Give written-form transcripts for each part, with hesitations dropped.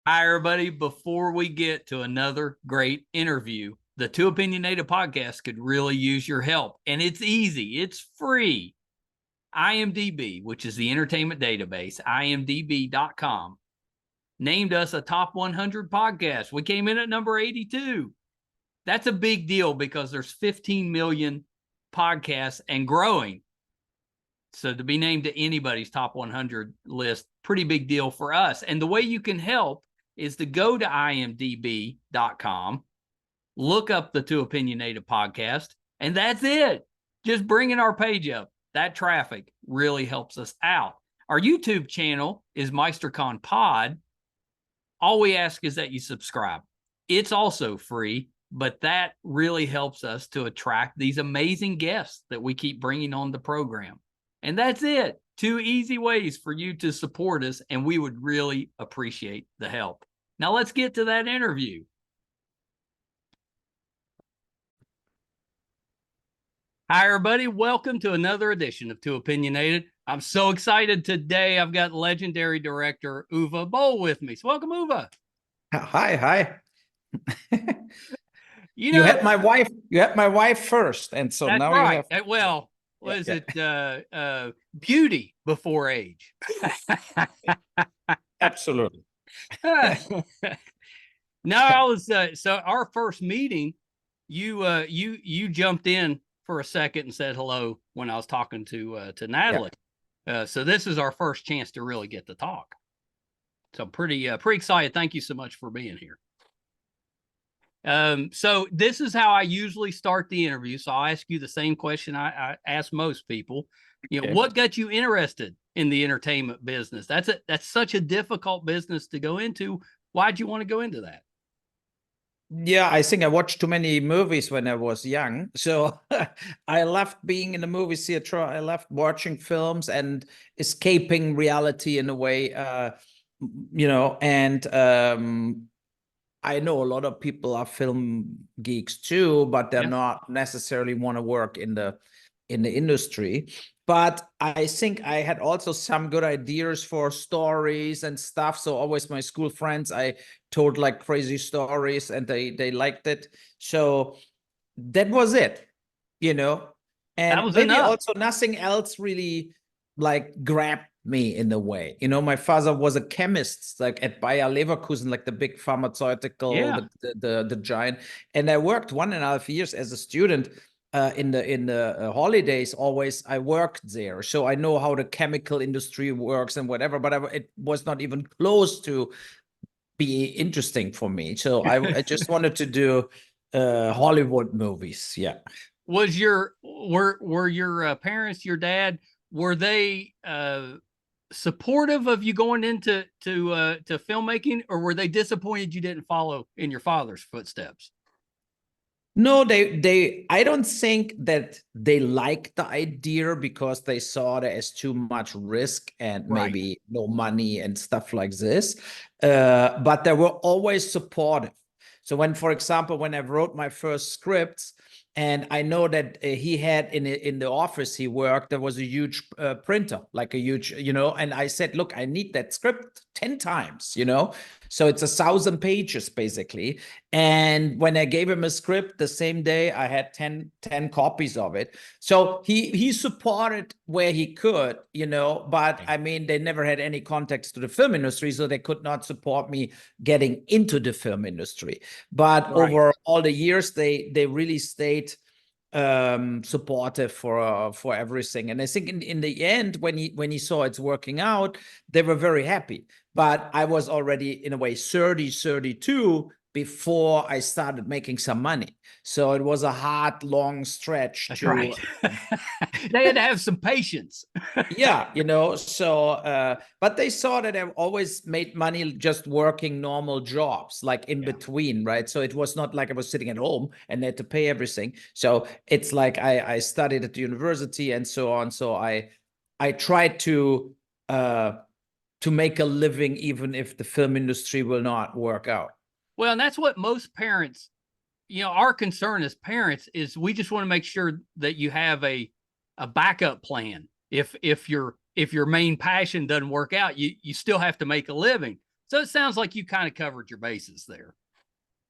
Hi, everybody. Before we get to another great interview, the Too Opinionated podcast could really use your help. And it's easy, it's free. IMDb, which is the entertainment database, imdb.com, named us a top 100 podcast. We came in at number 82. That's a big deal because there's 15 million podcasts and growing. So to be named to anybody's top 100 list, pretty big deal for us. And the way you can help is to go to imdb.com, look up the Too Opinionated podcast, and that's it. Just bringing our page up. That traffic really helps us out. Our YouTube channel is MeisterCon Pod. All we ask is that you subscribe. It's also free, but that really helps us to attract these amazing guests that we keep bringing on the program. And that's it. 2 easy ways for you to support us, and we would really appreciate the help. Now let's get to that interview. Hi, everybody. Welcome to another edition of Too Opinionated. I'm so excited today. I've got legendary director Uwe Boll with me. So welcome, Uwe. Hi. You You had my wife. You had my wife first, and so that's now right. you have. Well, was it beauty before age? Absolutely. No, I was so our first meeting. You jumped in for a second and said hello when I was talking to Natalie. Yeah. So this is our first chance to really get to talk. So pretty excited. Thank you so much for being here. So this is how I usually start the interview. So I'll ask you the same question I ask most people. You know, what got you interested in the entertainment business? That's such a difficult business to go into. Why'd you want to go into that? Yeah, I think I watched too many movies when I was young. So I left being in the movie theater. I left watching films and escaping reality in a way, and I know a lot of people are film geeks too, but they're not necessarily want to work in the industry. But I think I had also some good ideas for stories and stuff. So always my school friends, I told like crazy stories and they liked it. So that was it, And That was maybe enough. Also nothing else really like grabbed me in a way. My father was a chemist, like at Bayer Leverkusen, like the big pharmaceutical, the giant. And I worked 1.5 years as a student in the holidays. Always I worked there, so I know how the chemical industry works and whatever. But it was not even close to be interesting for me. So I just wanted to do Hollywood movies. Yeah. Was were your parents, your dad, were they supportive of you going into to filmmaking, or were they disappointed you didn't follow in your father's footsteps? No, I don't think that they liked the idea because they saw it as too much risk and maybe no money and stuff like this. But they were always supportive. So for example, when I wrote my first scripts, and I know that he had in the office he worked, there was a huge printer, like a huge, and I said, look, I need that script 10 times, So it's 1,000 pages basically. And when I gave him a script the same day, I had 10 copies of it. So he supported where he could, but I mean, they never had any contacts to the film industry, so they could not support me getting into the film industry. But over all the years, they really stayed supportive for everything. And I think in the end, when he saw it's working out, they were very happy. But I was already in a way 32 before I started making some money. So it was a hard, long stretch. That's right. They had to have some patience. Yeah, so, but they saw that I always made money just working normal jobs, like in between, right? So it was not like I was sitting at home and they had to pay everything. So it's like I studied at the university and so on. So I tried to make a living, even if the film industry will not work out. Well, and that's what most parents, our concern as parents is we just want to make sure that you have a backup plan. If your main passion doesn't work out, you still have to make a living. So it sounds like you kind of covered your bases there.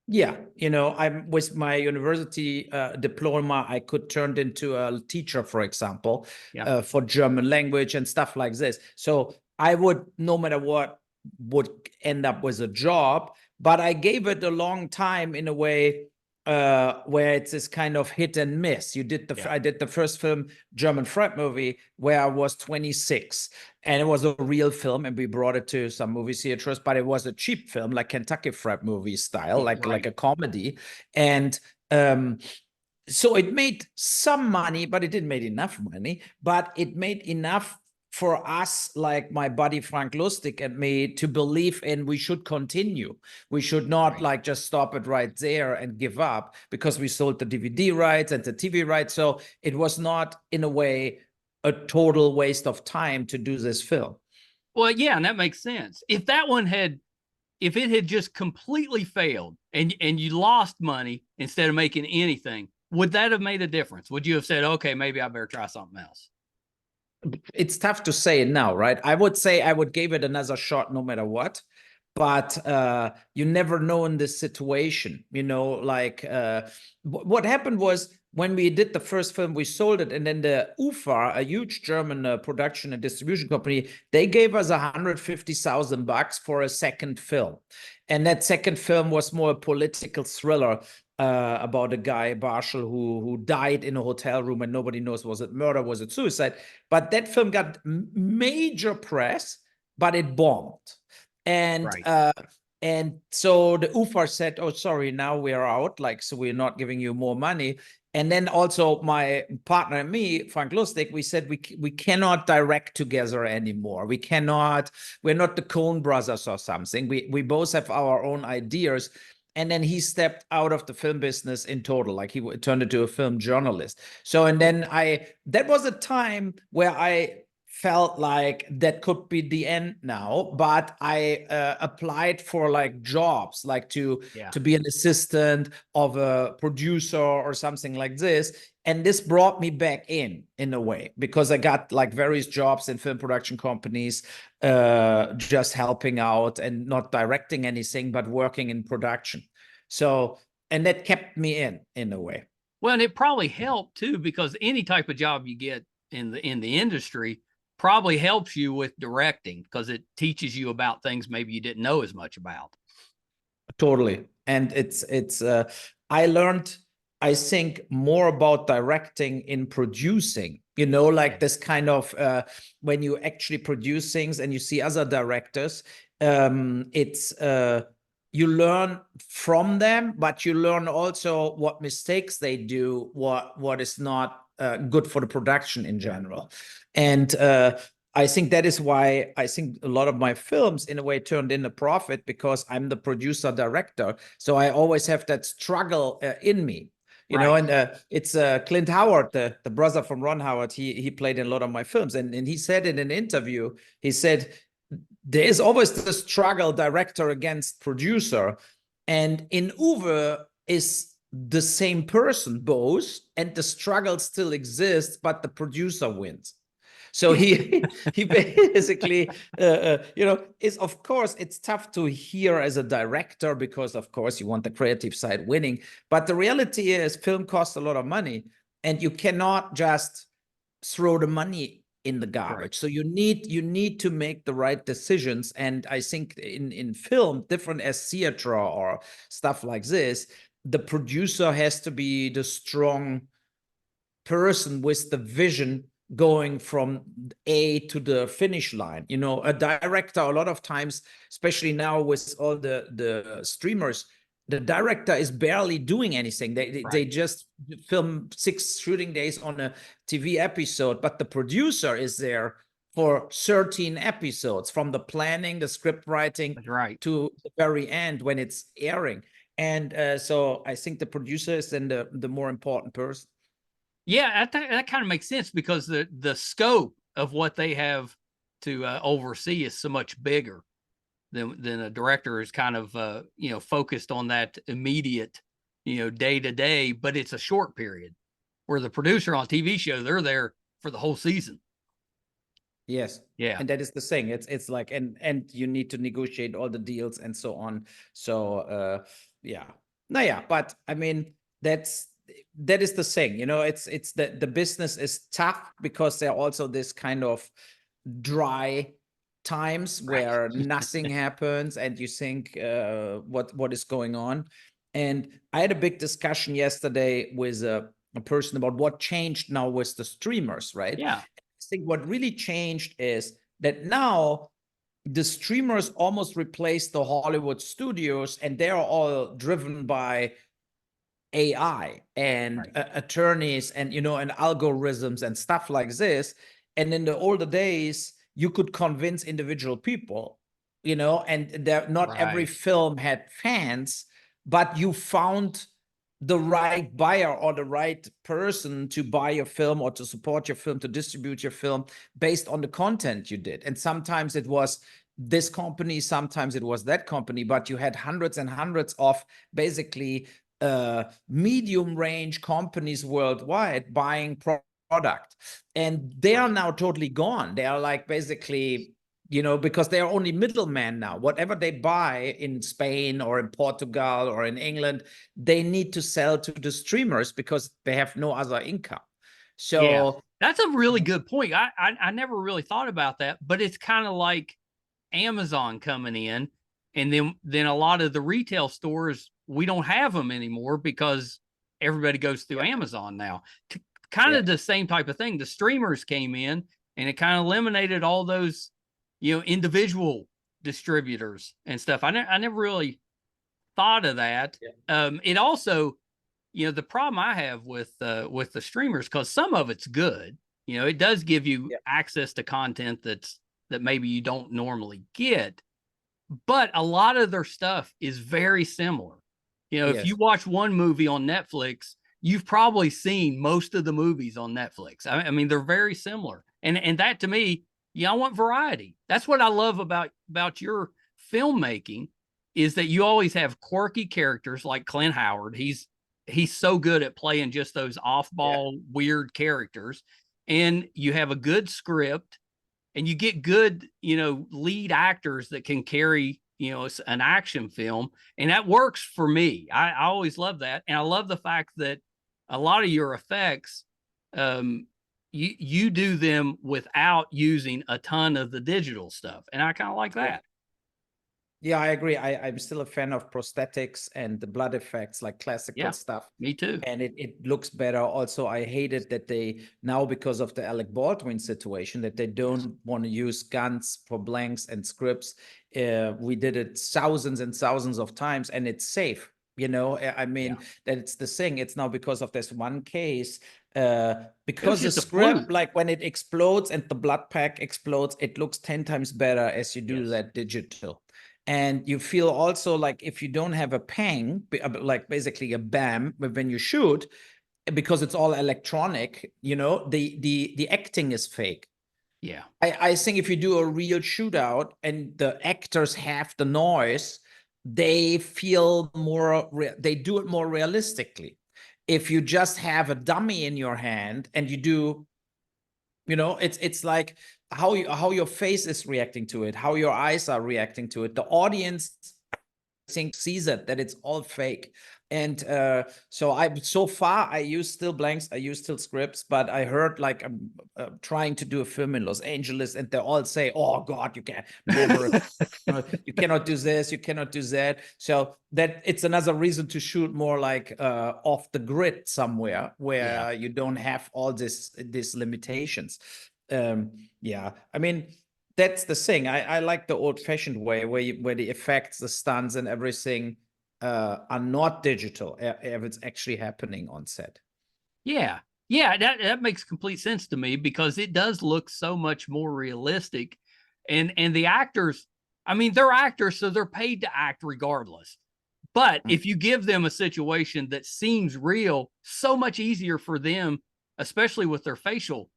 Yeah, you know, I'm with my university diploma, I could turn into a teacher, for example, Yeah. for German language and stuff like this. So I would, no matter what, would end up with a job, but I gave it a long time in a way where it's this kind of hit and miss. I did the first film, German Fred movie, where I was 26, and it was a real film, and we brought it to some movie theaters, but it was a cheap film, like Kentucky Fried Movie style, like a comedy. And so it made some money, but it didn't make enough money, but it made enough for us, like my buddy Frank Lustig and me, to believe in we should continue. We should not like just stop it right there and give up, because we sold the DVD rights and the TV rights. So it was not, in a way, a total waste of time to do this film. Well, yeah, and that makes sense. If it had just completely failed and you lost money instead of making anything, would that have made a difference? Would you have said, okay, maybe I better try something else? It's tough to say now, right? I would say I would give it another shot no matter what, but you never know in this situation, you know, like what happened was, when we did the first film, we sold it, and then the UFA, a huge German production and distribution company, they gave us $150,000 for a second film. And that second film was more a political thriller about a guy, Barschel, who died in a hotel room, and nobody knows, was it murder, was it suicide? But that film got major press, but it bombed. And and so the UFA said, oh, sorry, now we're out, like, so we're not giving you more money. And then also my partner and me, Frank Lustig, we said we cannot direct together anymore. We're not the Coen brothers or something. We both have our own ideas. And then he stepped out of the film business in total, like he turned into a film journalist. So, and then that was a time where I felt like that could be the end now, but I applied for like jobs, like to be an assistant of a producer or something like this. And this brought me back in a way, because I got like various jobs in film production companies, just helping out and not directing anything, but working in production. So, and that kept me in a way. Well, and it probably helped too, because any type of job you get in the industry probably helps you with directing, because it teaches you about things maybe you didn't know as much about. Totally. And I learned, I think, more about directing in producing, you know, like this kind of, when you actually produce things and you see other directors, you learn from them, but you learn also what mistakes they do, what is not good for the production in general. And I think that is why I think a lot of my films, in a way, turned in a profit, because I'm the producer director. So I always have that struggle in me, you know. And it's Clint Howard, the brother from Ron Howard. He played in a lot of my films, and he said in an interview, he said, there is always the struggle, director against producer, and in Uwe is the same person both, and the struggle still exists, but the producer wins. So he basically, you know, is, of course, it's tough to hear as a director, because of course you want the creative side winning. But the reality is, film costs a lot of money, and you cannot just throw the money in the garbage. So you need to make the right decisions. And I think in film, different as theater or stuff like this, the producer has to be the strong person with the vision going from A to the finish line. You know, a director, a lot of times, especially now with all the streamers, the director is barely doing anything. They just film 6 shooting days on a TV episode, but the producer is there for 13 episodes, from the planning, the script writing, to the very end when it's airing. And so I think the producer is then the more important person. Yeah, that kind of makes sense, because the scope of what they have to oversee is so much bigger than a director is kind of you know, focused on that immediate, you know, day to day, but it's a short period. Where the producer on a TV show, they're there for the whole season. Yes. Yeah. And that is the thing. It's like, and you need to negotiate all the deals and so on. So yeah. No, yeah, but I mean, that is the thing. It's the business is tough because there are also this kind of dry times where nothing happens and you think what is going on. And I had a big discussion yesterday with a person about what changed now with the streamers, right? Yeah. I think what really changed is that now the streamers almost replaced the Hollywood studios, and they're all driven by AI and attorneys and and algorithms and stuff like this. And in the older days, you could convince individual people, and not every film had fans, but you found the right buyer or the right person to buy your film or to support your film, to distribute your film based on the content you did. And sometimes it was this company, sometimes it was that company, but you had hundreds and hundreds of basically medium range companies worldwide buying product. And they are now totally gone. They are like basically because they are only middlemen now. Whatever they buy in Spain or in Portugal or in England, they need to sell to the streamers because they have no other income. So yeah, that's a really good point. I never really thought about that, but it's kind of like Amazon coming in, and then a lot of the retail stores, we don't have them anymore because everybody goes through Amazon now. Kind of the same type of thing. The streamers came in and it kind of eliminated all those individual distributors and stuff. I never really thought of that. It also, the problem I have with the streamers, because some of it's good, it does give you access to content that maybe you don't normally get, but a lot of their stuff is very similar. If you watch one movie on Netflix, you've probably seen most of the movies on Netflix. I mean, they're very similar. And that to me, I want variety. That's what I love about your filmmaking, is that you always have quirky characters like Clint Howard. He's so good at playing just those off-ball weird characters. And you have a good script, and you get good, lead actors that can carry, an action film. And that works for me. I always love that. And I love the fact that a lot of your effects, you do them without using a ton of the digital stuff. And I kind of like that. Yeah, I agree. I'm still a fan of prosthetics and the blood effects, like classical stuff. Me too. And it looks better. Also, I hated that they now, because of the Alec Baldwin situation, that they don't want to use guns for blanks and scripts. We did it thousands and thousands of times, and it's safe. I mean, that it's the thing. It's now because of this one case, because the script, like when it explodes and the blood pack explodes, it looks 10 times better as you do that digital. And you feel also like if you don't have a pang, like basically a bam when you shoot, because it's all electronic, the acting is fake. Yeah. I think if you do a real shootout and the actors have the noise, they feel more, they do it more realistically. If you just have a dummy in your hand and you do, it's like how your face is reacting to it, how your eyes are reacting to it. The audience, I think, sees it, that it's all fake. And so far I use still blanks, I use still scripts, but I heard like I'm trying to do a film in Los Angeles, and they all say, "Oh God, you can't never, you cannot do this, you cannot do that." So that it's another reason to shoot more like off the grid somewhere where you don't have all these limitations. I mean, that's the thing. I like the old-fashioned way where the effects, the stunts, and everything are not digital if it's actually happening on set. Yeah, that makes complete sense to me, because it does look so much more realistic. And the actors, I mean, they're actors, so they're paid to act regardless. But if you give them a situation that seems real, so much easier for them, especially with their facial,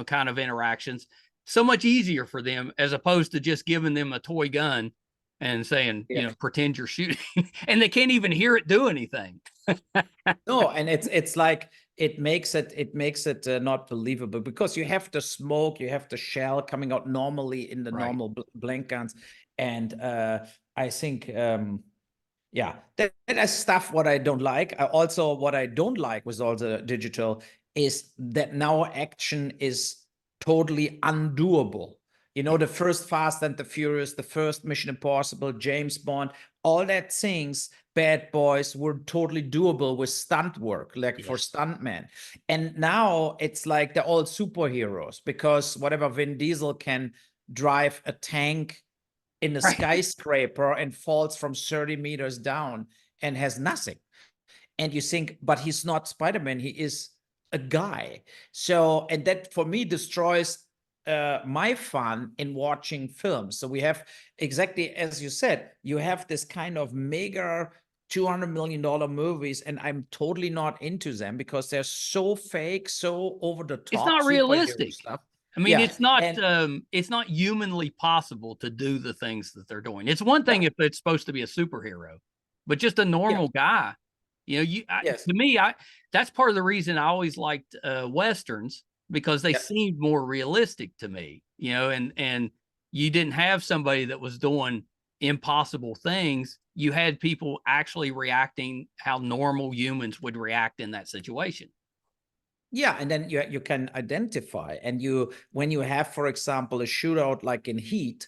kind of interactions, so much easier for them, as opposed to just giving them a toy gun and saying, Yeah. pretend you're shooting, and they can't even hear it do anything. No, and it's like it makes it not believable, because you have the smoke, you have the shell coming out normally in the Right. normal blank guns, and I think yeah, that is stuff what I don't like. Also, what I don't like with all the digital is that now action is totally undoable. You know, the first Fast and the Furious, the first Mission Impossible, James Bond, all that things, Bad Boys, were totally doable with stunt work, like for stuntmen. And now it's like they're all superheroes, because whatever, Vin Diesel can drive a tank in a skyscraper and falls from 30 meters down and has nothing. And you think, but he's not Spider-Man, he is a guy. So, and that for me destroys my fun in watching films. So we have, exactly as you said, you have this kind of mega $200 million movies, and I'm totally not into them because they're so fake, so over the top. It's not realistic Stuff. I mean, it's not humanly possible to do the things that they're doing. It's one thing if it's supposed to be a superhero, but just a normal guy, to me, that's part of the reason I always liked Westerns, because they seemed more realistic to me, and you didn't have somebody that was doing impossible things. You had people actually reacting how normal humans would react in that situation. Yeah, and then you can identify, and when you have, for example, a shootout like in Heat,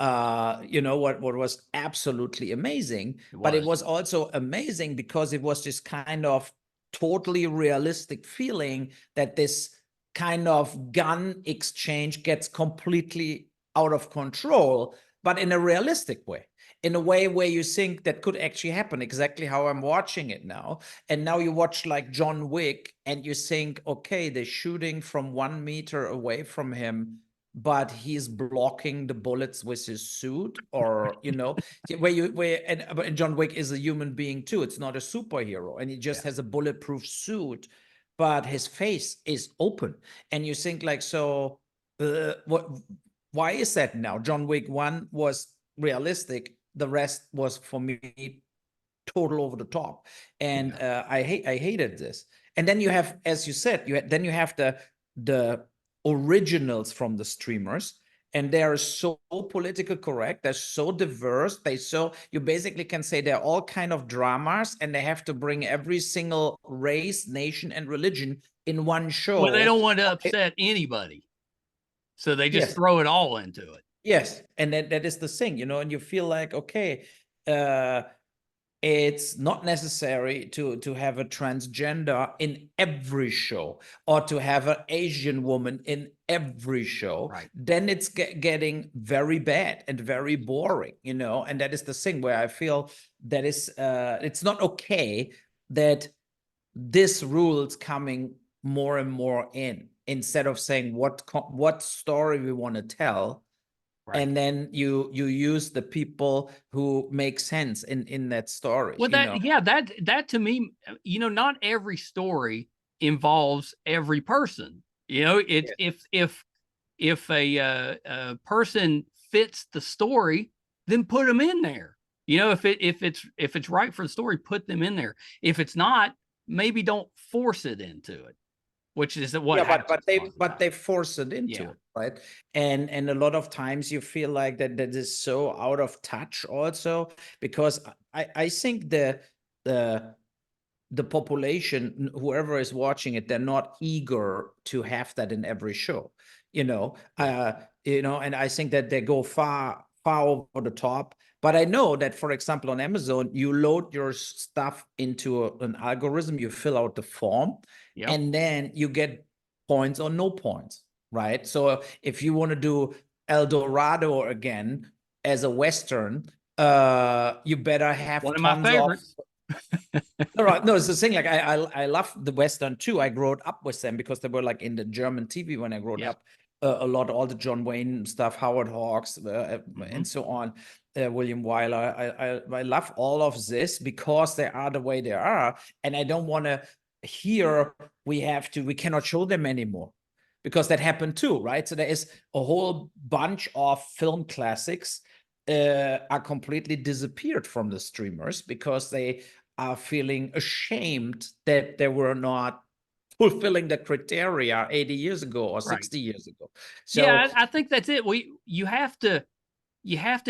what was absolutely amazing, but it was also amazing because it was this kind of totally realistic feeling that this kind of gun exchange gets completely out of control, but in a realistic way, in a way where you think that could actually happen, exactly how I'm watching it now. And now you watch like John Wick and you think, okay, they're shooting from 1 meter away from him, but he's blocking the bullets with his suit, or and John Wick is a human being too. It's not a superhero, and he just has a bulletproof suit, but his face is open, and you think like, so what? Why is that now? John Wick 1 was realistic. The rest was, for me, total over the top, and I hated this. And then you have, as you said, you have the originals from the streamers, and they are so political correct. They're so diverse. You basically can say they're all kind of dramas, and they have to bring every single race, nation, and religion in one show. Well, they don't want to upset anybody, so they just throw it all into it. Yes, and that is the thing, and you feel like, okay, it's not necessary to have a transgender in every show, or to have an Asian woman in every show. Right. Then it's getting very bad and very boring, and that is the thing where I feel that is it's not okay that this rule's coming more and more in, instead of saying what story we want to tell. Right. And then you use the people who make sense in that story. Well, that to me, not every story involves every person. If a person fits the story, then put them in there. If it's right for the story, put them in there. If it's not, maybe don't force it into it. Which is what but they force it into it, right? And a lot of times you feel like that is so out of touch also, because I think the population, whoever is watching it, they're not eager to have that in every show, and I think that they go far over the top. But I know that, for example, on Amazon, you load your stuff into an algorithm, you fill out the form, and then you get points or no points, right? So if you want to do El Dorado again as a Western, you better have one of my favorites. No, it's the thing. Like I love the Western too. I grew up with them because they were like in the German TV when I grew up. A lot, all the John Wayne stuff, Howard Hawks, and so on. William Wyler. I love all of this because they are the way they are, and I don't want to hear we cannot show them anymore, because that happened too, right? So there is a whole bunch of film classics are completely disappeared from the streamers because they are feeling ashamed that they were not fulfilling the criteria 80 years ago or 60 years ago. So yeah, I think that's it. You have to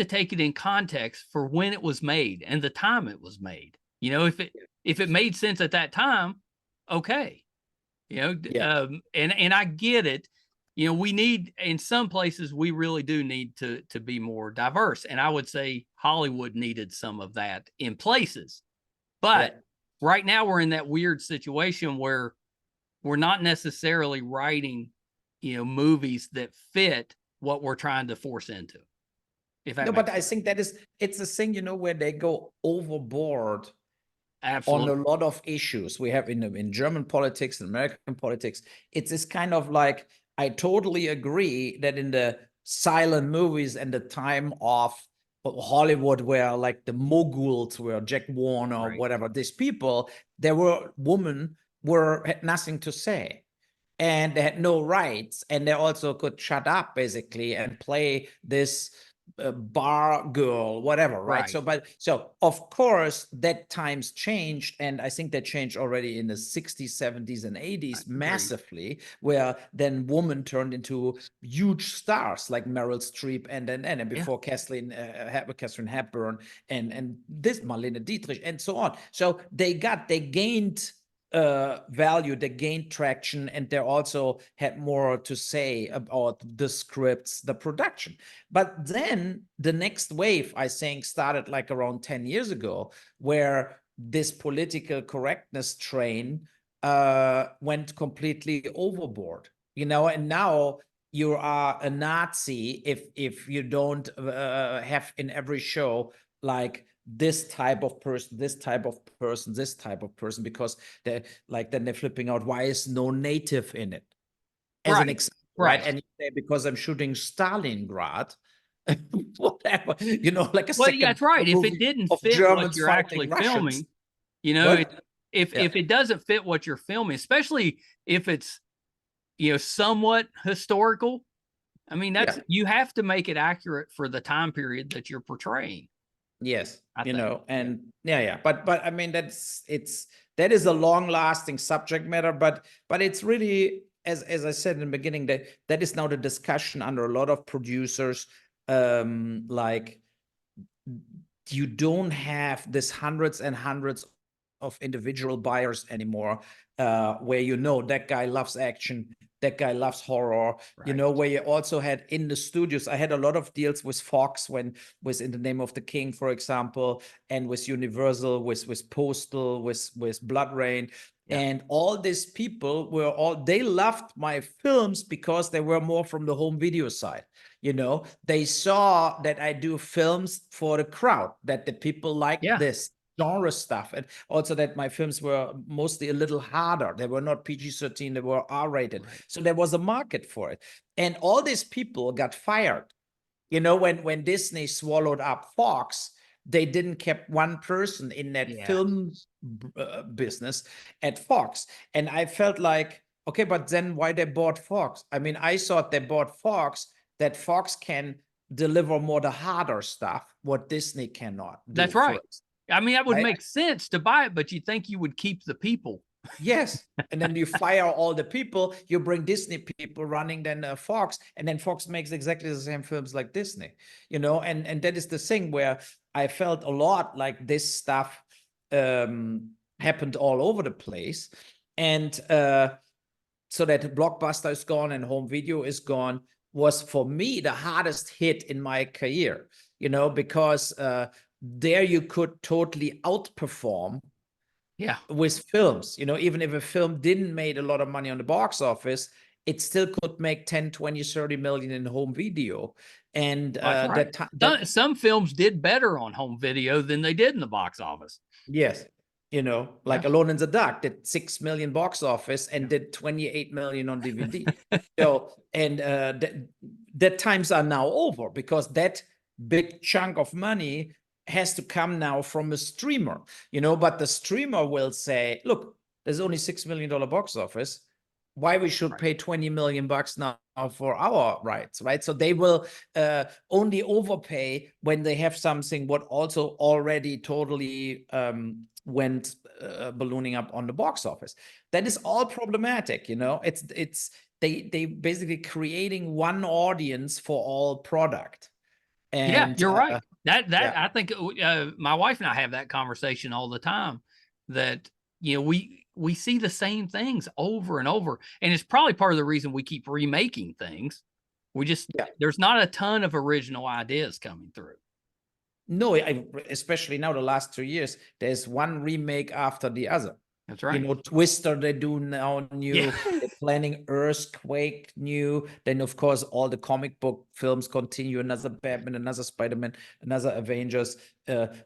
take it in context for when it was made and the time it was made. You know, if it made sense at that time, okay. You know, yeah. And I get it. You know, we need, in some places we really do need to be more diverse, and I would say Hollywood needed some of that in places. But Yeah. right now we're in that weird situation where we're not necessarily writing, you know, movies that fit what we're trying to force into. If that No, makes but I think that is, it's a thing, you know, where they go overboard on a absolutely lot of issues we have in German politics and American politics. It's this kind of like, I totally agree that in the silent movies and the time of Hollywood, where like the moguls were Jack Warner, right. whatever, these people, there were women had nothing to say. And they had no rights, and they also could shut up basically and play this bar girl, whatever, right? Right. So of course that times changed, and I think they changed already in the 60s, 70s, and 80s massively, where then women turned into huge stars like Meryl Streep and before Catherine Hepburn and this Marlene Dietrich and so on. So they gained value, they gained traction, and they also had more to say about the scripts, the production. But then the next wave, I think, started like around 10 years ago, where this political correctness train went completely overboard, you know, and now you are a Nazi if you don't have in every show like this type of person, this type of person, this type of person, because they're like, then they're flipping out, why is no native in it? As an example, right? And you say, because I'm shooting Stalingrad, whatever, you know, like a Well, yeah, second that's right. If it movie didn't of fit what Germans you're actually fighting Russians. filming, you know, What? if it doesn't fit what you're filming, especially if it's, you know, somewhat historical, I mean, that's, you have to make it accurate for the time period that you're portraying. Yes, I you think. know, and yeah. But I mean, that is a long-lasting subject matter, but it's really, as I said in the beginning, that is now the discussion under a lot of producers. Like, you don't have this hundreds and hundreds of individual buyers anymore, where, you know, that guy loves action, that guy loves horror, you know, where you also had in the studios. I had a lot of deals with Fox when was In the Name of the King, for example, and with Universal, with Postal, with BloodRayne. And all these people they loved my films because they were more from the home video side. You know, they saw that I do films for the crowd, that the people like this genre stuff, and also that my films were mostly a little harder. They were not PG-13, they were R-rated. So there was a market for it. And all these people got fired. You know, when Disney swallowed up Fox, they didn't keep one person in that film business at Fox. And I felt like, okay, but then why they bought Fox? I mean, I thought they bought Fox, that Fox can deliver more the harder stuff, what Disney cannot do. That's right. First. I mean, that would make sense to buy it, but you think you would keep the people. Yes. And then you fire all the people, you bring Disney people running then Fox, and then Fox makes exactly the same films like Disney, you know, and that is the thing where I felt a lot like this stuff happened all over the place. And so that Blockbuster is gone and home video is gone was for me the hardest hit in my career, you know, because there you could totally outperform with films, you know, even if a film didn't make a lot of money on the box office, it still could make 10, 20, 30 million in home video. And some films did better on home video than they did in the box office. Yes. You know, like Alone in the Dark did 6 million box office and did 28 million on DVD. So, and that times are now over, because that big chunk of money has to come now from a streamer, you know, but the streamer will say, look, there's only $6 million box office. Why we should pay 20 million bucks now for our rights, right? So they will only overpay when they have something what also already totally went ballooning up on the box office. That is all problematic, you know. It's they basically creating one audience for all product. Yeah, And you're right. That yeah. I think my wife and I have that conversation all the time. That we see the same things over and over, and it's probably part of the reason we keep remaking things. We just there's not a ton of original ideas coming through. No, especially now the last 2 years, there's one remake after the other. That's right. You know, Twister they do now new. Yeah. They're planning Earthquake new. Then of course all the comic book films continue. Another Batman, another Spider-Man, another Avengers.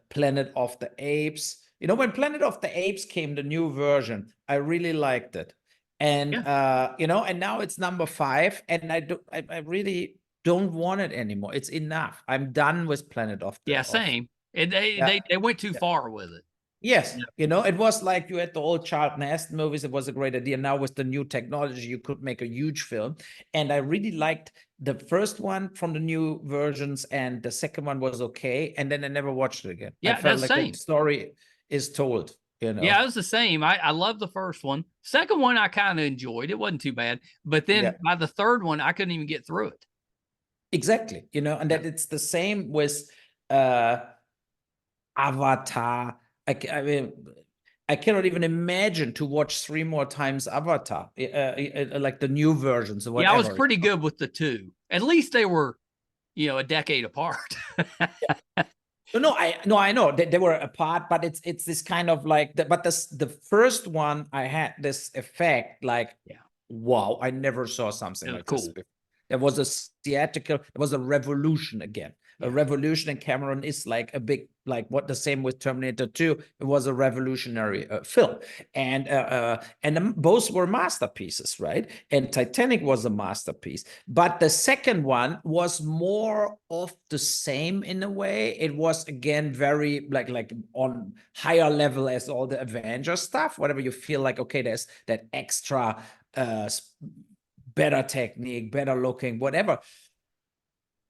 Planet of the Apes. You know, when Planet of the Apes came, the new version, I really liked it. And you know, and now it's number 5, and I really don't want it anymore. It's enough. I'm done with Planet of the Same. And they went too far with it. Yes, you know, it was like you had the old Charlton Heston movies. It was a great idea. Now with the new technology, you could make a huge film. And I really liked the first one from the new versions, and the second one was okay. And then I never watched it again. Yeah, I felt that's like the story is told. You know? Yeah, it was the same. I love the first one. Second one I kind of enjoyed. It wasn't too bad. But then by the third one, I couldn't even get through it. Exactly. You know, and that it's the same with Avatar. I mean, I cannot even imagine to watch 3 more times Avatar, like the new versions or whatever. Yeah, I was pretty good with the 2. At least they were, a decade apart. No, I know they were apart, but it's this kind of like the first one I had this effect like, wow, I never saw something like this before. There was a theatrical, it was a revolution again. A revolution, and Cameron is like a big, like what the same with Terminator 2. It was a revolutionary film, and both were masterpieces, right? And Titanic was a masterpiece, but the second one was more of the same in a way. It was again very like on higher level as all the Avengers stuff. Whatever you feel like, okay, there's that extra better technique, better looking, whatever.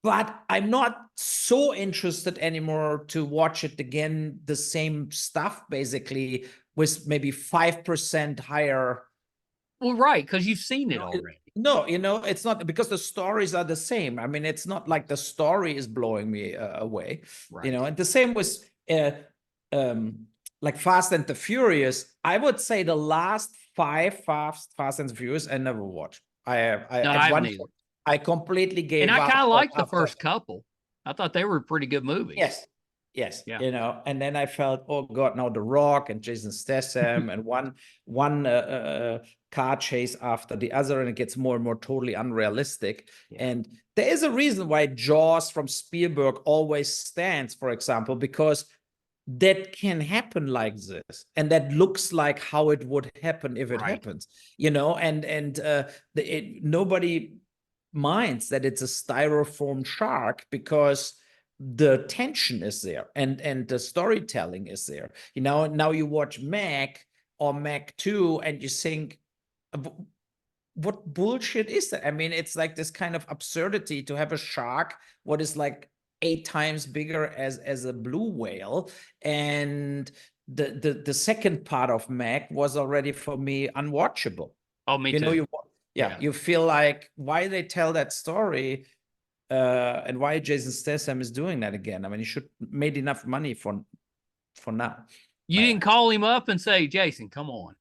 But I'm not so interested anymore to watch it again, the same stuff, basically, with maybe 5% higher. Well, right, because you've seen it already. No, you know, it's not, because the stories are the same. I mean, it's not like the story is blowing me away, you know, and the same with like Fast and the Furious. I would say the last 5 Fast and the Furious I never watched. I completely gave up. And I kind of liked the first couple. I thought they were pretty good movies. Yes. You know, and then I felt, oh God, now The Rock and Jason Statham and one car chase after the other, and it gets more and more totally unrealistic. And there is a reason why Jaws from Spielberg always stands, for example, because that can happen like this, and that looks like how it would happen if it happens, you know, and nobody minds that it's a styrofoam shark, because the tension is there and the storytelling is there. You know, now you watch Meg or Meg 2 and you think, what bullshit is that? I mean, it's like this kind of absurdity to have a shark what is like 8 times bigger as a blue whale. And the second part of Meg was already for me unwatchable. Oh, me too. You know, you feel like, why they tell that story, and why Jason Statham is doing that again. I mean, he should made enough money for now. You didn't call him up and say, Jason, come on.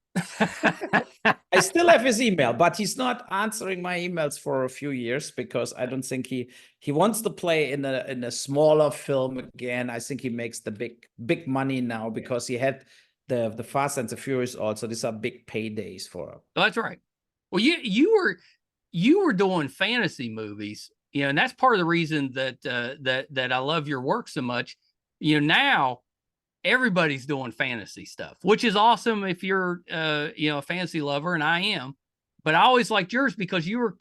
I still have his email, but he's not answering my emails for a few years, because I don't think he wants to play in a smaller film again. I think he makes the big money now, because he had the Fast and the Furious also. These are big paydays for him. Oh, that's right. Well, you were doing fantasy movies, you know, and that's part of the reason that I love your work so much. You know, now everybody's doing fantasy stuff, which is awesome if you're a fantasy lover, and I am. But I always liked yours because you were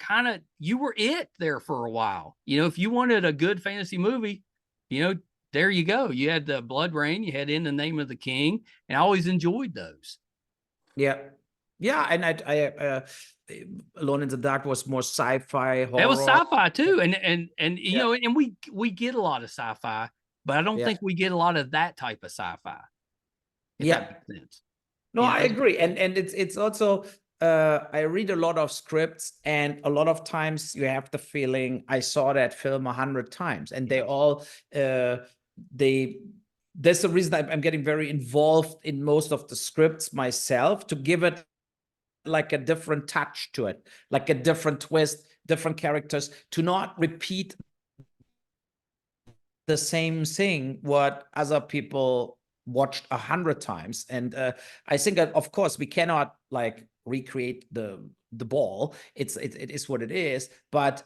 it there for a while. You know, if you wanted a good fantasy movie, you know, there you go. You had the BloodRayne, you had In the Name of the King, and I always enjoyed those. Yeah, and Alone in the Dark was more sci-fi horror. It was sci-fi too, and you know, and we get a lot of sci-fi, but I don't think we get a lot of that type of sci-fi. If that makes sense. No, I agree, and it's also I read a lot of scripts, and a lot of times you have the feeling I saw that film 100 times, and they all That's the reason I'm getting very involved in most of the scripts myself, to give it like a different touch to it, like a different twist, different characters, to not repeat the same thing what other people watched 100 times. And I think that, of course, we cannot like recreate the ball. It is what it is, but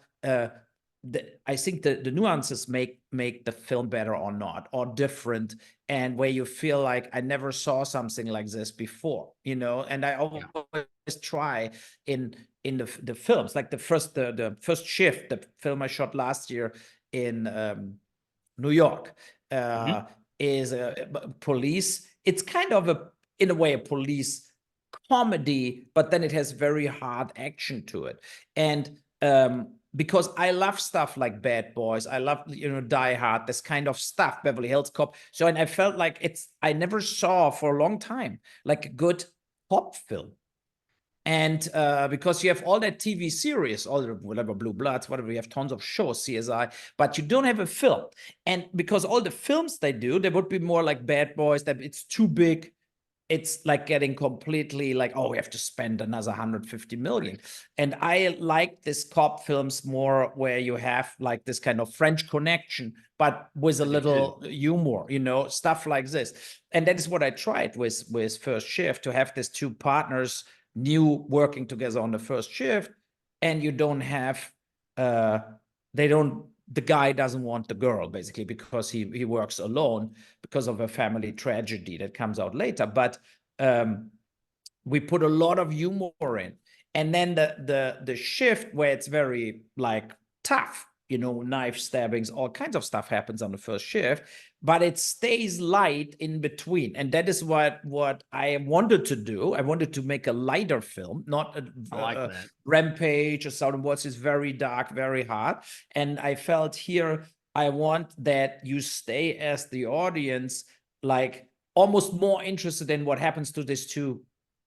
I think the nuances make the film better or not, or different, and where you feel like I never saw something like this before, you know. And I always try in the films, like the first shift, the film I shot last year in New York, is a police. It's kind of in a way a police comedy, but then it has very hard action to it. And because I love stuff like Bad Boys, I love, you know, Die Hard, this kind of stuff, Beverly Hills Cop. So, and I felt like I never saw for a long time like a good cop film. And because you have all that TV series, all the whatever, Blue Bloods, whatever, you have tons of shows, CSI, but you don't have a film. And because all the films they do, they would be more like Bad Boys, that it's too big. It's like getting completely like, oh, we have to spend another 150 million. And I like this cop films more, where you have like this kind of French connection, but with a little humor, you know, stuff like this. And that is what I tried with First Shift, to have these two partners new working together on the first shift, and you don't have the guy doesn't want the girl, basically, because he works alone because of a family tragedy that comes out later. But we put a lot of humor in, and then the shift where it's very like tough, you know, knife stabbings, all kinds of stuff happens on the first shift, but it stays light in between. And that is what I wanted to do. I wanted to make a lighter film, not a Rampage or Southern Woods is very dark, very hard. And I felt here, I want that you stay as the audience, like almost more interested in what happens to these two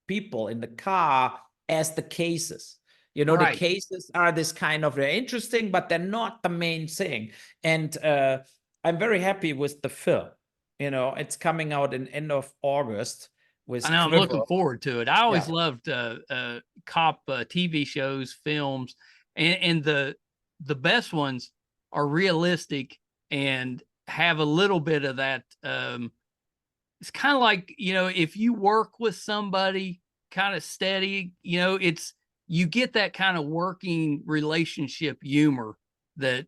people in the car as the cases. You know, the cases are this kind of, they're interesting, but they're not the main thing. And I'm very happy with the film. You know, it's coming out in end of August. I know, I'm looking forward to it. I always loved cop TV shows, films, and the best ones are realistic and have a little bit of that. It's kind of like, you know, if you work with somebody kind of steady, you know, you get that kind of working relationship humor that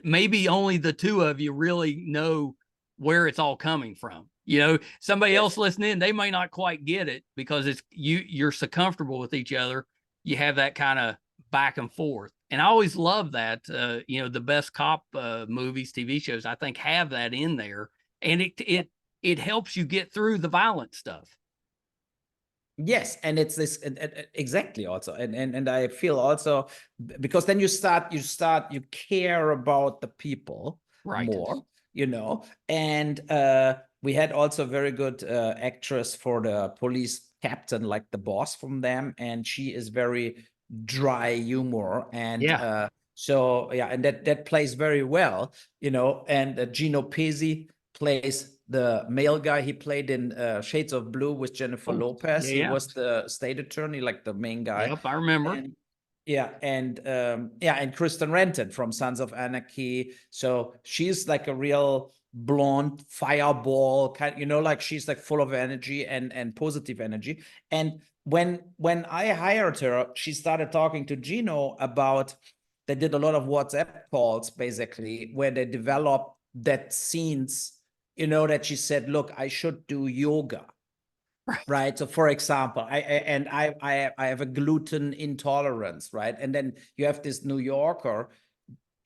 maybe only the two of you really know where it's all coming from. You know, somebody else listening, they may not quite get it, because you're so comfortable with each other. You have that kind of back and forth. And I always love that. You know, the best cop movies, TV shows, I think, have that in there, and it helps you get through the violent stuff. Yes, and it's this exactly also, and I feel also, because then you care about the people more, you know. And we had also a very good actress for the police captain, like the boss from them, and she is very dry humor, and so and that plays very well, you know. And Gino Pesi plays the male guy. He played in Shades of Blue with Jennifer Lopez. He was the state attorney, like the main guy. Yep, I remember. And Kristen Renton from Sons of Anarchy. So she's like a real blonde fireball kind, you know, like she's like full of energy and positive energy. And when I hired her, she started talking to Gino about, they did a lot of WhatsApp calls, basically, where they developed that scenes, you know, that she said, look, I should do yoga. Right. So for example, I have a gluten intolerance, right? And then you have this New Yorker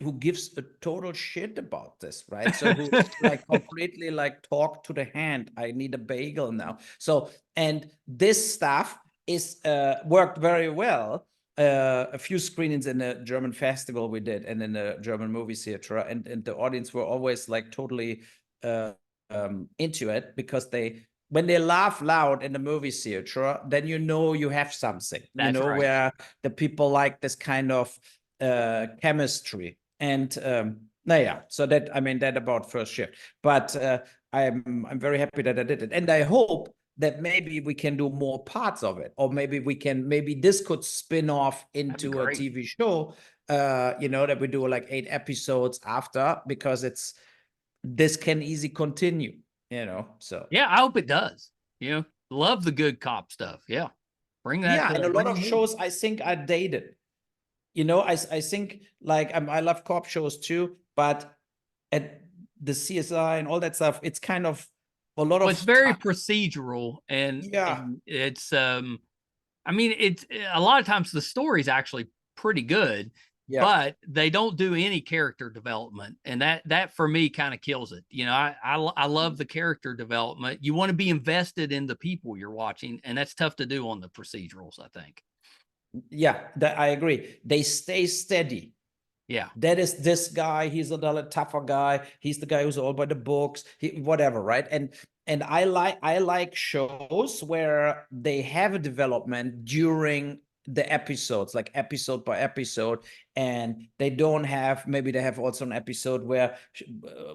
who gives a total shit about this, right? So who like completely like talk to the hand, I need a bagel now. So, and this stuff is worked very well. a few screenings in a German festival we did, and in a German movie theater, and the audience were always like totally into it, because when they laugh loud in the movie theater, then you know you have something. That's right. Where the people like this kind of chemistry. And so that, I mean, that about first shift. But I'm very happy that I did it, and I hope that maybe we can do more parts of it, or maybe this could spin off into a TV show. That we do like 8 episodes after, because this can easily continue. So yeah, I hope it does. Love the good cop stuff. Yeah, bring that. Yeah, and a lot of shows I think are dated. I think like I love cop shows too, but at the CSI and all that stuff, it's kind of a lot of. It's very procedural, and it's I mean, it's a lot of times the story's actually pretty good, but they don't do any character development, and that for me kind of kills it. I love the character development. You want to be invested in the people you're watching, and that's tough to do on the procedurals, I think. Yeah, I agree. They stay steady. Yeah, that is this guy. He's a tougher guy. He's the guy who's all by the books. Whatever, right? And I like shows where they have a development during the episodes, like episode by episode, and they don't have, maybe they have also an episode where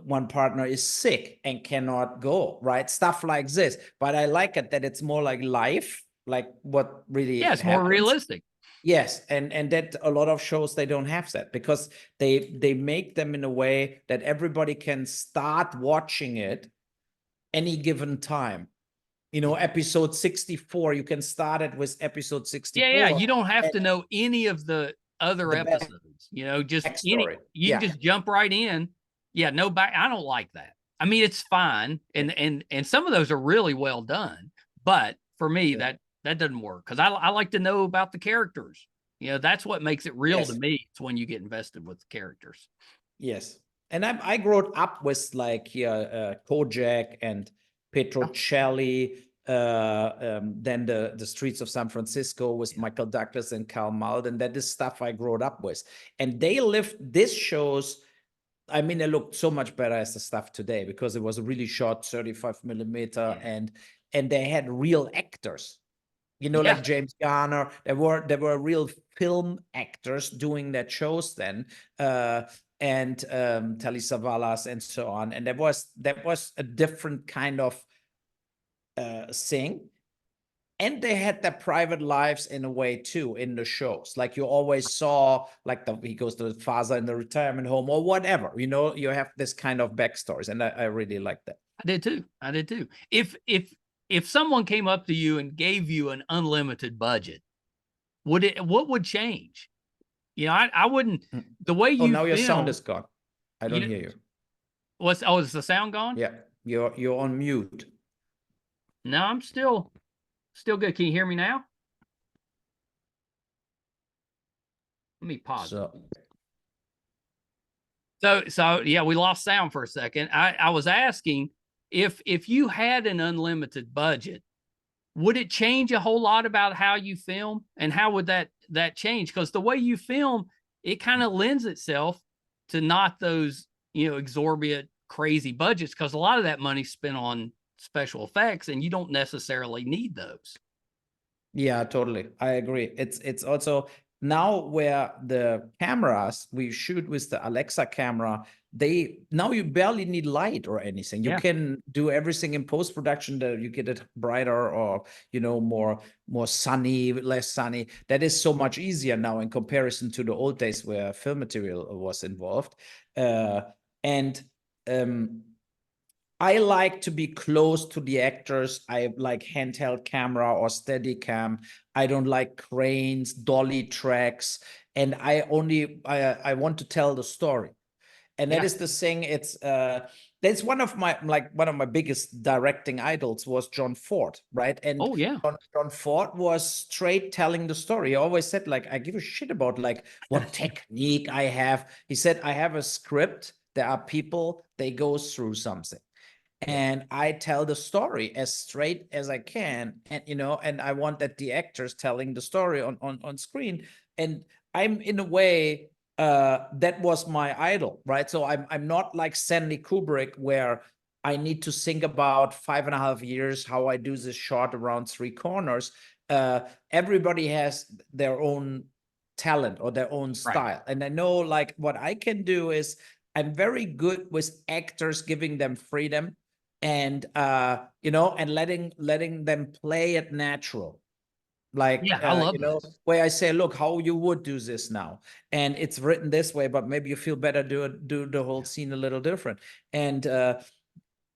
one partner is sick and cannot go, right? Stuff like this. But I like it that it's more like life, like what really it's more realistic. Yes, and that a lot of shows, they don't have that, because they make them in a way that everybody can start watching it any given time. Episode 64, you can start it with episode 64. Yeah, you don't have to know any of the other episodes. Just you can just jump right in. Yeah, no back. I don't like that. I mean, it's fine, and some of those are really well done, but for me, that doesn't work, because I like to know about the characters. That's what makes it real to me. It's when you get invested with the characters. Yes, and I grew up with like Kojak and Petrocelli, then the Streets of San Francisco with Michael Douglas and Karl Malden. That is stuff I grew up with, and they lived these shows. I mean, they looked so much better as the stuff today, because it was really shot 35 millimeter, and they had real actors. Like James Garner. There were real film actors doing that shows then, and Telly Savalas and so on. And that was a different kind of thing. And they had their private lives in a way too in the shows. Like you always saw, like he goes to the father in the retirement home or whatever. You have this kind of backstories, and I really like that. I did too. If someone came up to you and gave you an unlimited budget, what would change? I wouldn't. The way you now your sound is gone. I don't hear you. Is the sound gone? Yeah, you're on mute. No, I'm still good. Can you hear me now? Let me pause. So yeah, we lost sound for a second. I was asking if you had an unlimited budget, would it change a whole lot about how you film, and how would that change? Because the way you film, it kind of lends itself to not those exorbitant crazy budgets, because a lot of that money's spent on special effects, and you don't necessarily need those. Yeah, totally. I agree. It's also now where the cameras we shoot with the Alexa camera, now you barely need light or anything. You can do everything in post-production, that you get it brighter or more sunny, less sunny. That is so much easier now in comparison to the old days where film material was involved. I like to be close to the actors. I like handheld camera or steady cam. I don't like cranes, dolly tracks, and I want to tell the story. And that is the thing. That's one of my biggest directing idols was John Ford, right? And John Ford was straight telling the story. He always said, like, I give a shit about like what technique I have. He said, I have a script. There are people, they go through something. And I tell the story as straight as I can, and and I want that the actors telling the story on screen and I'm in a way, that was my idol, right? So I'm not like Stanley Kubrick, where I need to think about 5.5 years how I do this shot around 3 corners. Everybody has their own talent or their own Right. style, and I know like what I can do is I'm very good with actors, giving them freedom, and and letting them play it natural, like Yeah, I love that. where I say, look, how you would do this now, and it's written this way, but maybe you feel better do the whole scene a little different. And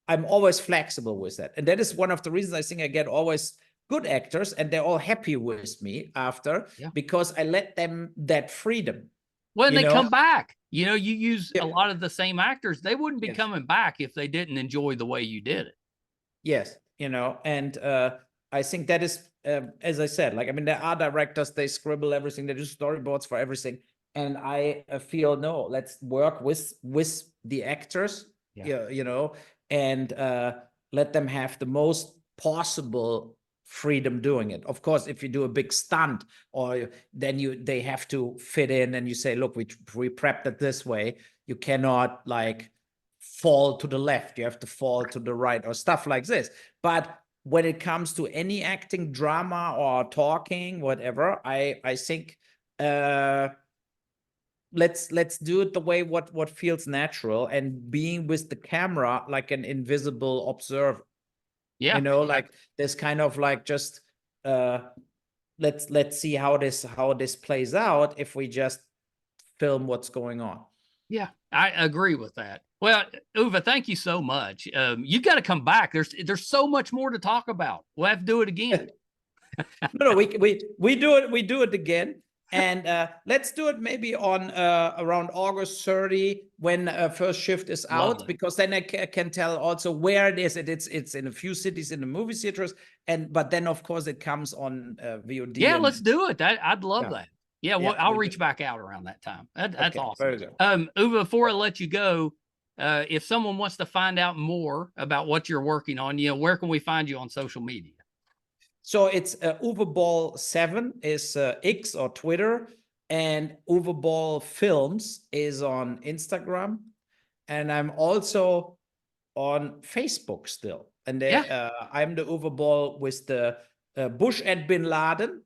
I'm always flexible with that, and that is one of the reasons I think I get always good actors, and they're all happy with me after, because I let them that freedom. When they come back, you use a Yeah. lot of the same actors. They wouldn't be Yes. coming back if they didn't enjoy the way you did it. Yes, and I think that is, as I said, like, I mean, there are directors, they scribble everything, they do storyboards for everything. And I feel, no, let's work with the actors, and let them have the most possible freedom doing it. Of course, if you do a big stunt, or then they have to fit in, and you say, look, we prepped it this way. You cannot like fall to the left, you have to fall to the right, or stuff like this. But when it comes to any acting, drama, or talking, whatever, I think let's do it the way what feels natural, and being with the camera like an invisible observer. Yeah. Like this kind of like just let's see how this plays out if we just film what's going on. Yeah, I agree with that. Well, Uwe, thank you so much. You got to come back. There's so much more to talk about. We'll have to do it again. No, we do it again, and let's do it maybe on around August 30, when first shift is out. Lovely. Because then I can tell also where it is. It's in a few cities in the movie theaters, but then of course it comes on VOD. Yeah, let's do it. I'd love that. Yeah, well, I'll reach back out around that time. That's okay, awesome. very good. Uwe, before I let you go, if someone wants to find out more about what you're working on, where can we find you on social media? So it's Uwe Boll 7 is X or Twitter, and Uwe Boll Films is on Instagram, and I'm also on Facebook still. And I'm the Uwe Boll with the Bush and Bin Laden,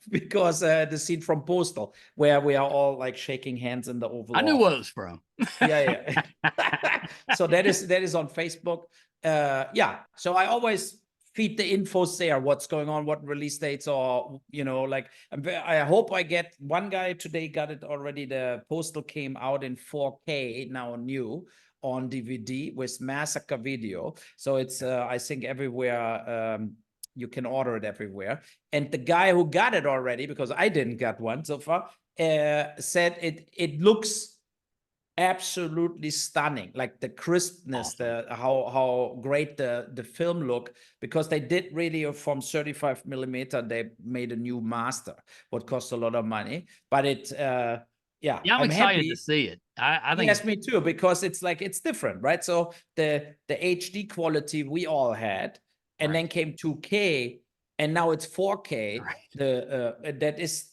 because the scene from Postal, where we are all like shaking hands in the Oval I knew Office. what it was from. Yeah. So that is on Facebook. So I always feed the infos there, what's going on, what release dates, or like I hope I get one guy today got it already. The Postal came out in 4K now, new on DVD with Massacre video. So it's I think everywhere. You can order it everywhere. And the guy who got it already, because I didn't get one so far, said it looks absolutely stunning, like the crispness, awesome. How great the film look, because they did really from 35 millimeter. They made a new master, what cost a lot of money, but it I'm excited to see it. I think yes, me too, because it's like it's different, right? So the HD quality we all had, and then came 2K, and now it's 4K. Right.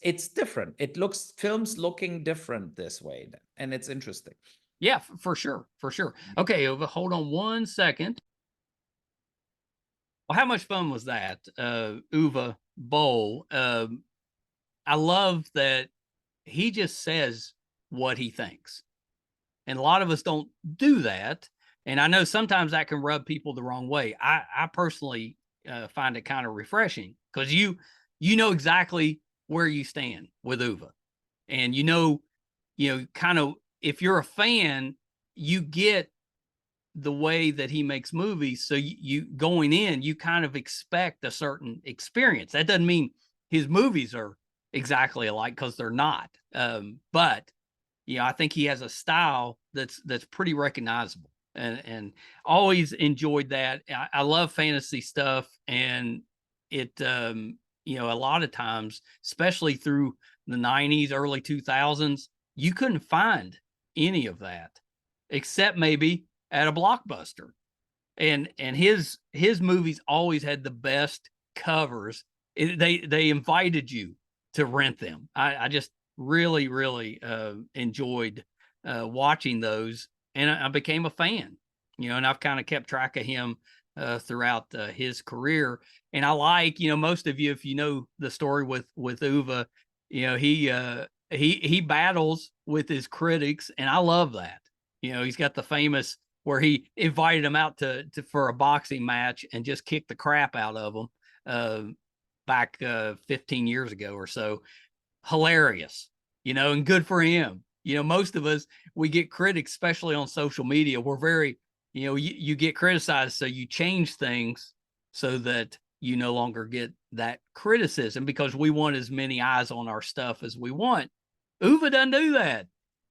It's different. It looks, films looking different this way, and it's interesting. Yeah, for sure. Okay, Uwe, hold on 1 second. Well, how much fun was that, Uwe Boll? I love that he just says what he thinks, and a lot of us don't do that. And I know sometimes that can rub people the wrong way. I personally find it kind of refreshing, because you know exactly where you stand with Uwe, and kind of, if you're a fan, you get the way that he makes movies. So you going in, you kind of expect a certain experience. That doesn't mean his movies are exactly alike, because they're not. But I think he has a style that's pretty recognizable, and always enjoyed that. I love fantasy stuff, and it a lot of times, especially through the 90s, early 2000s, you couldn't find any of that except maybe at a Blockbuster. And his movies always had the best covers. They invited you to rent them. I just really, really enjoyed watching those, and I became a fan, you know, and I've kind of kept track of him throughout his career. And I like, you know, most of you, if you know the story with Uwe, you know, he battles with his critics, and I love that. You know, he's got the famous where he invited him out to for a boxing match and just kicked the crap out of him back 15 years ago or so. Hilarious, you know, and good for him. You know, most of us, we get critics, especially on social media. We're very, you know, you get criticized, so you change things so that you no longer get that criticism, because we want as many eyes on our stuff as we want. Uwe doesn't do that.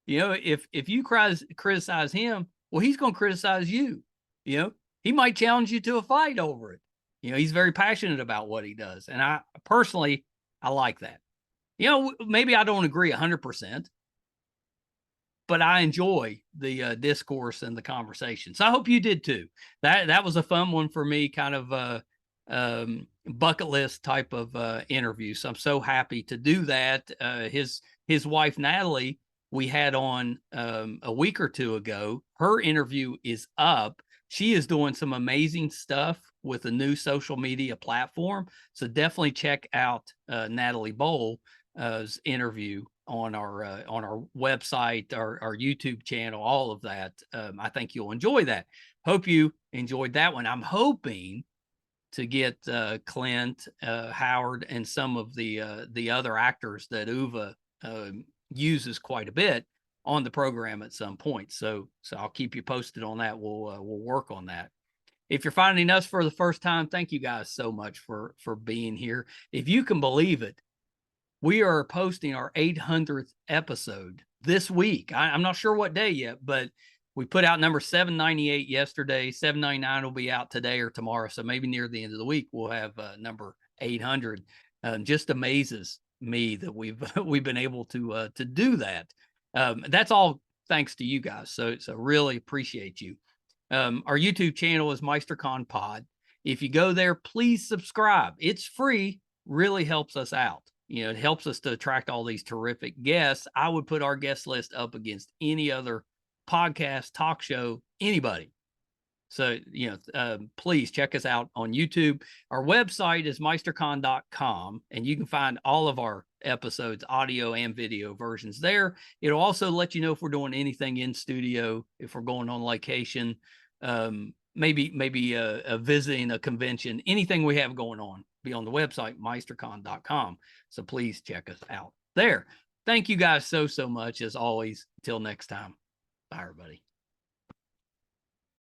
You know, if you criticize him, well, he's going to criticize you. You know, he might challenge you to a fight over it. You know, he's very passionate about what he does. And I personally, I like that. You know, maybe I don't agree 100%, but I enjoy the discourse and the conversation. So I hope you did too. That was a fun one for me, kind of bucket list type of interview. So I'm so happy to do that. His wife, Natalie, we had on a week or two ago. Her interview is up. She is doing some amazing stuff with a new social media platform. So definitely check out Natalie Boll's interview on our website, our YouTube channel, all of that. I think you'll enjoy that. Hope you enjoyed that one. I'm hoping to get Clint, Howard, and some of the other actors that Uwe uses quite a bit on the program at some point. So I'll keep you posted on that. We'll work on that. If you're finding us for the first time, thank you guys so much for being here. If you can believe it, we are posting our 800th episode this week. I'm not sure what day yet, but we put out number 798 yesterday. 799 will be out today or tomorrow. So maybe near the end of the week, we'll have number 800. Just amazes me that we've been able to do that. That's all thanks to you guys. So really appreciate you. Our YouTube channel is MeisterCon Pod. If you go there, please subscribe. It's free. Really helps us out. You know, it helps us to attract all these terrific guests. I would put our guest list up against any other podcast, talk show, anybody. So, you know, please check us out on YouTube. Our website is meistercon.com, and you can find all of our episodes, audio and video versions there. It'll also let you know if we're doing anything in studio, if we're going on location, maybe visiting a convention, anything we have going on, be on the website, meistercon.com. So please check us out there. Thank you guys so much, as always. Until next time. Bye, everybody.